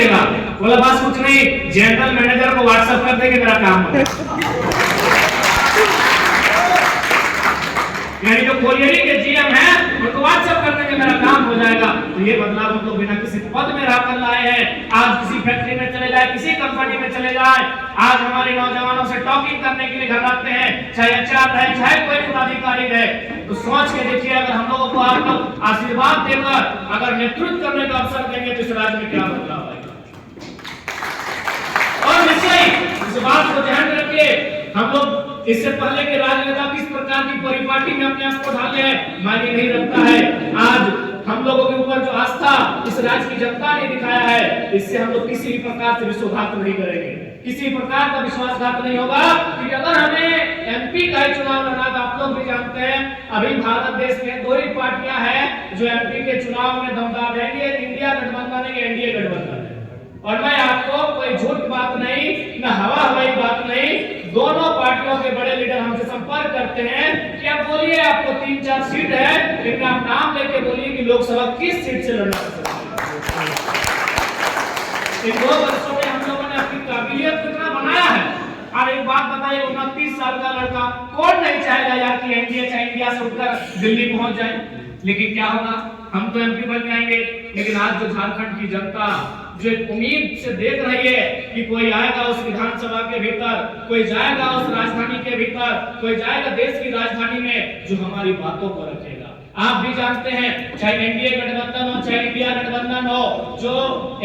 देगा? बोला बस कुछ नहीं, जनरल मैनेजर को व्हाट्सएप कर देंगे, मेरा काम हो गया। यानी जो कोरियरिंग के जीएम है उनको व्हाट्सएप कर देंगे, मेरा काम हो जाएगा। तो ये बदलाव हम लोग बिना किसी पद में रहकर लाए हैं। आज किसी फैक्ट्री में चले जाए, किसी कंपनी में चले जाए, आज हमारे नौजवानों से टॉकिंग करने के लिए घबराते हैं, चाहे एचआर रहे, चाहे कोई पदाधिकारी रहे। तो सोच के देखिए, अगर हम लोगों को आप लोग आशीर्वाद देकर अगर नेतृत्व करने का अवसर देंगे तो इस राज्य में क्या बदलाव आएगा। और निश्चय इस बात को ध्यान रखिए, हम लोग इससे पहले के राजनेता किस प्रकार की परिपाटी में अपने आप को ढाले हैं मायने नहीं रखता है। आज हम लोगों के ऊपर जो आस्था इस राज्य की जनता ने दिखाया है, इससे हम लोग किसी भी प्रकार से विश्वासघात नहीं करेंगे, किसी प्रकार का विश्वासघात नहीं होगा। कि अगर हमें एमपी का चुनाव लड़ना, तो आप लोग भी जानते हैं अभी भारत देश में दो ही पार्टियां हैं जो एमपी के चुनाव में दमदार रहेंगी, इंडिया गठबंधन है, एनडीए गठबंधन है। और मैं आपको कोई झूठ बात नहीं, न हवा हवाई बात नहीं, दोनों पार्टियों के बड़े लीडर हमसे संपर्क करते हैं कि आप बोलिए आपको 3-4 सीट है, लेकिन आप नाम लेके बोलिए कि लोकसभा किस सीट से लड़ना पसंद है। इन 2 वर्षों में हम लोगों ने अपनी काबिलियत कितना बनाया है। और एक बात बताइए, 29 साल का लड़का कौन नहीं चाहेगा यार कि एनडीए चाहे इंडिया से उठकर दिल्ली पहुंच जाए। लेकिन क्या होगा, हम तो एमपी बन जाएंगे, लेकिन आज जो झारखंड की जनता जो उम्मीद से देख रही है कि कोई आएगा उस विधानसभा के भीतर, कोई जाएगा उस राजधानी के भीतर, कोई जाएगा देश की राजधानी में जो हमारी बातों को रखेगा। आप भी जानते हैं, चाहे एनडीए गठबंधन हो, चाहे इंडिया गठबंधन हो, जो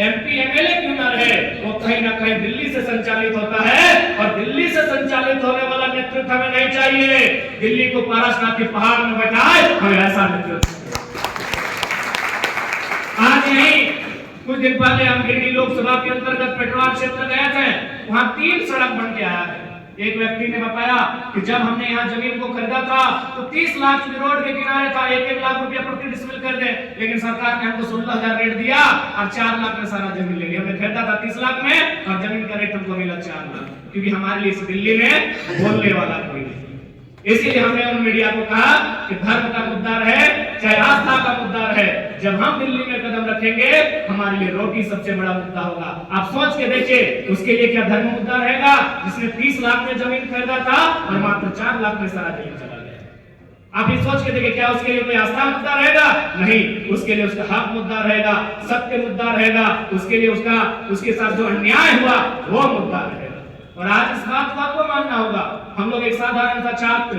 एमपी एमएलए क्यों न रहे, वो कहीं ना कहीं दिल्ली से संचालित होता है। और दिल्ली से संचालित होने वाला नेतृत्व हमें नहीं चाहिए। दिल्ली को पारसनाथ के पहाड़ में बैठाए, हमें ऐसा नेतृत्व। आज यही कुछ दिन पहले हम गिरिडीह लोकसभा के अंतर्गत पेट्रोल क्षेत्र गए थे, वहां 3 सड़क बन के आया है। एक व्यक्ति ने बताया कि जब हमने यहाँ जमीन को खरीदा था तो 30 लाख रोड के किनारे था, 1-1 लाख रुपया प्रति डिसमिल कर दे, लेकिन सरकार ने हमको 16,000 रेट दिया और 4 लाख में सारा जमीन ले लिया। हमने खरीदा था 30 लाख में और जमीन का रेट हमको मिला 4 लाख, क्योंकि हमारे लिए इस दिल्ली में बोलने वाला कोई नहीं। इसीलिए हमने उन मीडिया को कहा कि धर्म का मुद्दा रहे चाहे आस्था का मुद्दा रहे, जब हम दिल्ली में कदम रखेंगे हमारे लिए रोटी सबसे बड़ा मुद्दा होगा। आप सोच के देखिए, उसके लिए क्या धर्म मुद्दा रहेगा जिसने 30 लाख में जमीन खरीदा था और मात्र 4 लाख में सारा जमीन चला गया। आप ये सोच के देखिए, क्या उसके लिए कोई आस्था मुद्दा रहेगा? नहीं, उसके लिए उसका हक मुद्दा रहेगा, सत्य मुद्दा रहेगा, उसके लिए उसके साथ जो अन्याय हुआ वो मुद्दा रहेगा। और आज इस बात को आपको मानना होगा, हम लोग एक साधारण सा छात्र,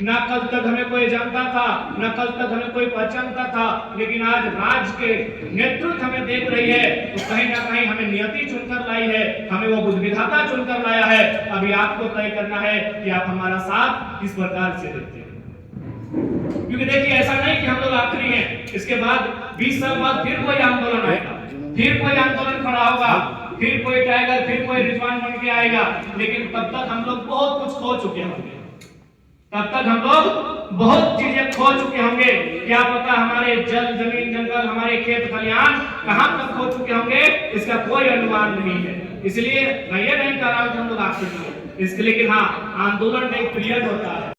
ना कल तक हमें कोई जानता था, ना कल तक हमें कोई पहचानता था, लेकिन आज राज्य के नेतृत्व हमें देख रही है, तो कहीं ना कहीं हमें नियति चुनकर लाई है, हमें वो बुद्ध विधाता चुनकर लाया है। अभी आपको तय करना है कि आप हमारा साथ किस प्रकार से देते हैं। क्योंकि देखिए, ऐसा नहीं कि हम लोग आखिरी हैं, इसके बाद 20 साल बाद फिर कोई आंदोलन आएगा, फिर कोई आंदोलन खड़ा होगा, फिर कोई टाइगर, फिर कोई रिजवान बन के आएगा, लेकिन तब तक हम लोग बहुत कुछ खो चुके होंगे, तब तक हम लोग बहुत चीजें खो चुके होंगे। क्या पता हमारे जल, जमीन, जंगल, हमारे खेत खलिहान कहां तक खो चुके होंगे, इसका कोई अनुमान नहीं है। इसलिए मैं ये नहीं कह रहा हूं कि हम लोग आखिर इसके, लेकिन हाँ, आंदोलन में एक पीरियड होता है।